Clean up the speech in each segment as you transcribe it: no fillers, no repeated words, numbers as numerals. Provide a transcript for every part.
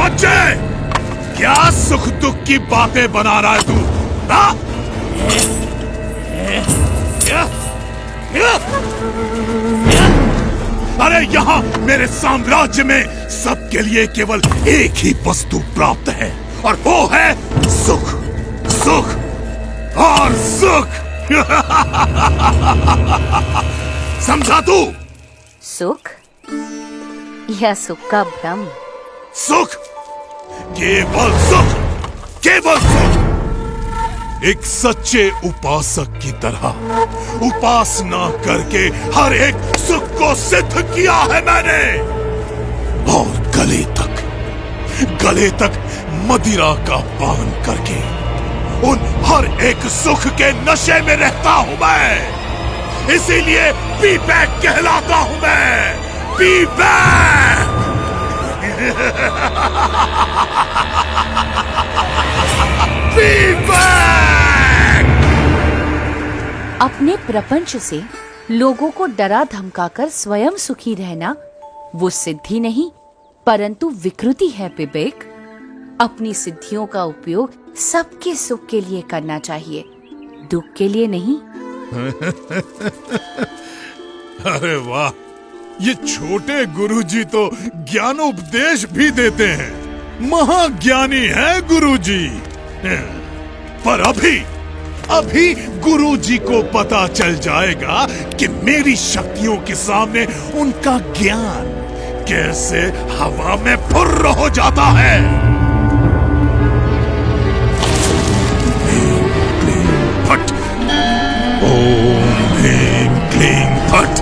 बच्चे, क्या सुख दुख की बातें बना रहा है तू? हाँ? अरे यहाँ मेरे साम्राज्य में सबके लिए केवल एक ही वस्तु प्राप्त है, और वो है सुख, सुख और सुख। समझा तू? सुख या सुख का भ्रम? सुख, केवल सुख, केवल सुख। एक सच्चे उपासक की तरह उपासना करके हर एक सुख को सिद्ध किया है मैंने, और गले तक मदिरा का पान करके उन हर एक सुख के नशे में रहता हूं मैं। इसीलिए पी बैक कहलाता हूं मैं, पी बैक। P back. अपने प्रपंच से लोगों को डरा धमकाकर स्वयं सुखी रहना वो सिद्धि नहीं परंतु विकृति है विवेक। अपनी सिद्धियों का उपयोग सबके सुख के लिए करना चाहिए, दुख के लिए नहीं। अरे वाह, ये छोटे गुरुजी तो ज्ञानोपदेश भी देते हैं। महाज्ञानी है गुरुजी। पर अभी गुरुजी को पता चल जाएगा कि मेरी शक्तियों के सामने उनका ज्ञान कैसे हवा में फुर्र हो जाता है। फट। ओम ह्रीं क्लीं फट।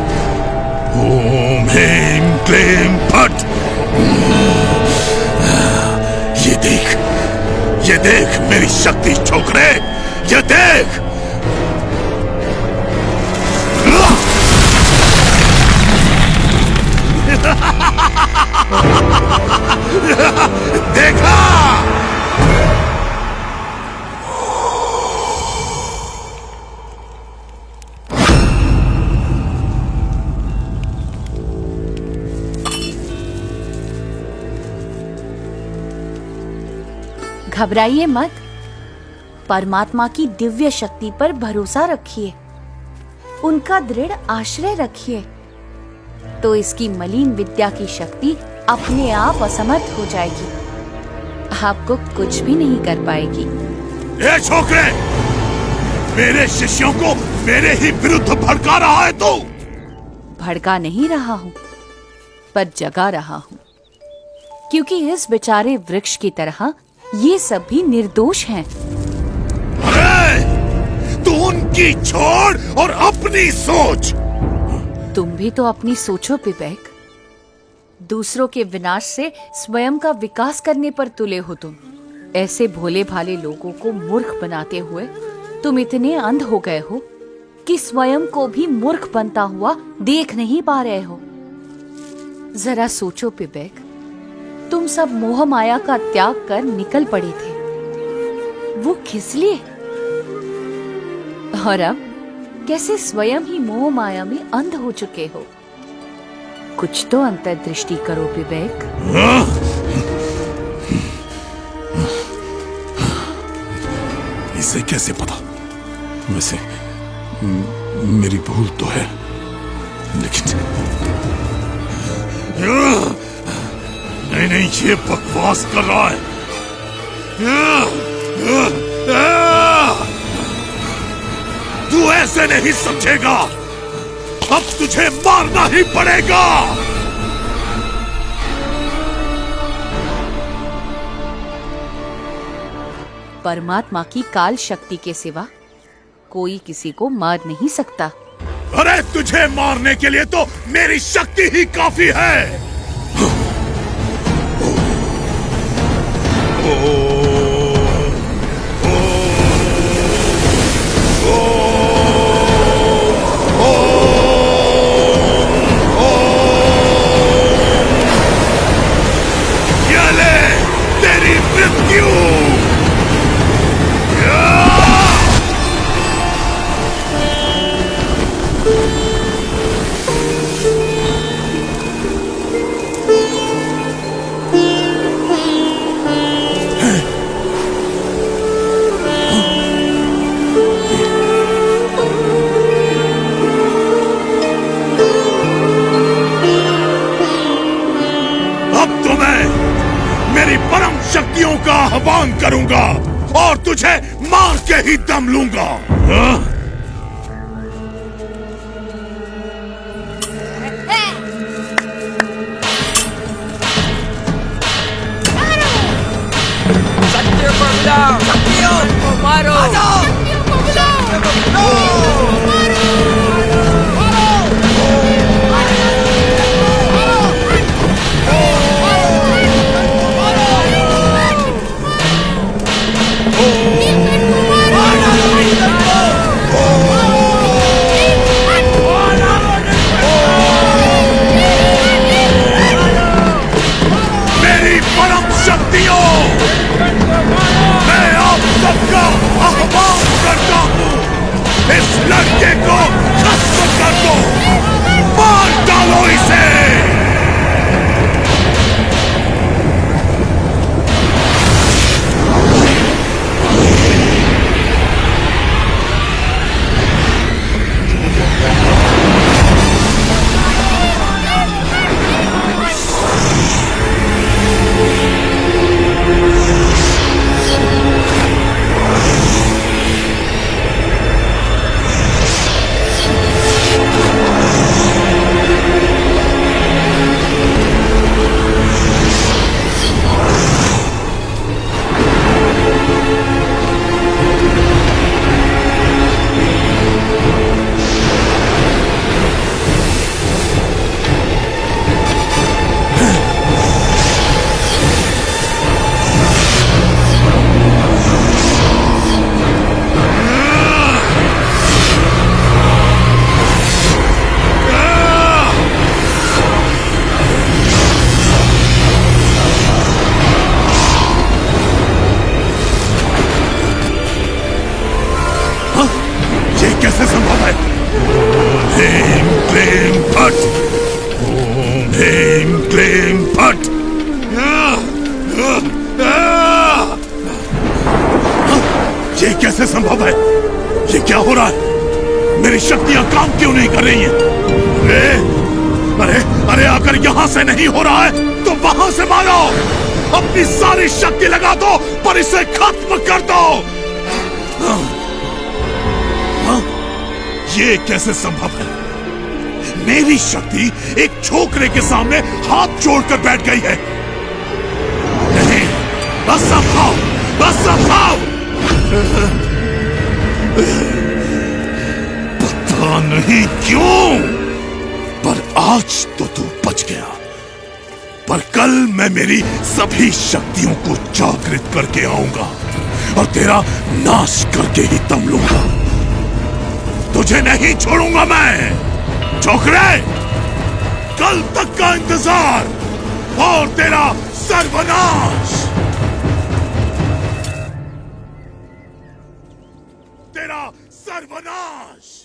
ओम ह्रीं क्लीं फट। ये देख मेरी शक्ति छोकरे, ये देख। देखा? घबराइए मत, परमात्मा की दिव्य शक्ति पर भरोसा रखिए, उनका दृढ़ आश्रय रखिए, तो इसकी मलिन विद्या की शक्ति अपने आप असमर्थ हो जाएगी, आपको कुछ भी नहीं कर पाएगी। ए छोकरे, मेरे शिष्यों को मेरे ही विरुद्ध भड़का रहा है तू। भड़का नहीं रहा हूं, पर जगा रहा हूं, क्योंकि इस बेचारे वृक्ष की तरह ये सभी निर्दोष हैं। अरे, तू उनकी छोड़ और अपनी सोच। तुम भी तो अपनी सोचो विवेक। दूसरों के विनाश से स्वयं का विकास करने पर तुले हो तुम। ऐसे भोले भाले लोगों को मूर्ख बनाते हुए तुम इतने अंध हो गए हो कि स्वयं को भी मूर्ख बनता हुआ देख नहीं पा रहे हो। जरा सोचो विवेक, तुम सब मोह माया का त्याग कर निकल पड़े थे, वो किस लिए? और अब कैसे स्वयं ही मोह माया में अंध हो चुके हो? कुछ तो अंतर्दृष्टि करो विवेक। इसे कैसे पता? वैसे मेरी भूल तो है, लेकिन नहीं, ये बकवास कर रहा है। तू ऐसे नहीं समझेगा, अब तुझे मारना ही पड़ेगा। परमात्मा की काल शक्ति के सिवा कोई किसी को मार नहीं सकता। अरे, तुझे मारने के लिए तो मेरी शक्ति ही काफी है। तेरी मृत्यु। आह्वान करूंगा और तुझे मार के ही दम लूंगा। हाँ? सत्य को मिलाओ, सत्य को मारो। मेरी परम शक्तियों, मैं आप सबका आह्वान करता हूँ, इस लड़के को खत्म कर दो, मार डालो इसे। कैसे संभव है? ह्रीं क्लीं फट्, ओम ह्रीं क्लीं फट्। ये कैसे संभव है? ये क्या हो रहा है? मेरी शक्तियां काम क्यों नहीं कर रही हैं? अरे अरे अगर यहां से नहीं हो रहा है तो वहां से मारो, अपनी सारी शक्ति लगा दो पर इसे खत्म कर दो। ये कैसे संभव है? मेरी शक्ति एक छोकरे के सामने हाथ जोड़कर बैठ गई है। नहीं, बस अब खाओ, बस अब खाओ। पता नहीं क्यों, पर आज तो तू बच गया, पर कल मैं मेरी सभी शक्तियों को जागृत करके आऊंगा और तेरा नाश करके ही दम लूंगा। तुझे नहीं छोड़ूंगा मैं छोकरे, कल तक का इंतजार और तेरा सर्वनाश, तेरा सर्वनाश।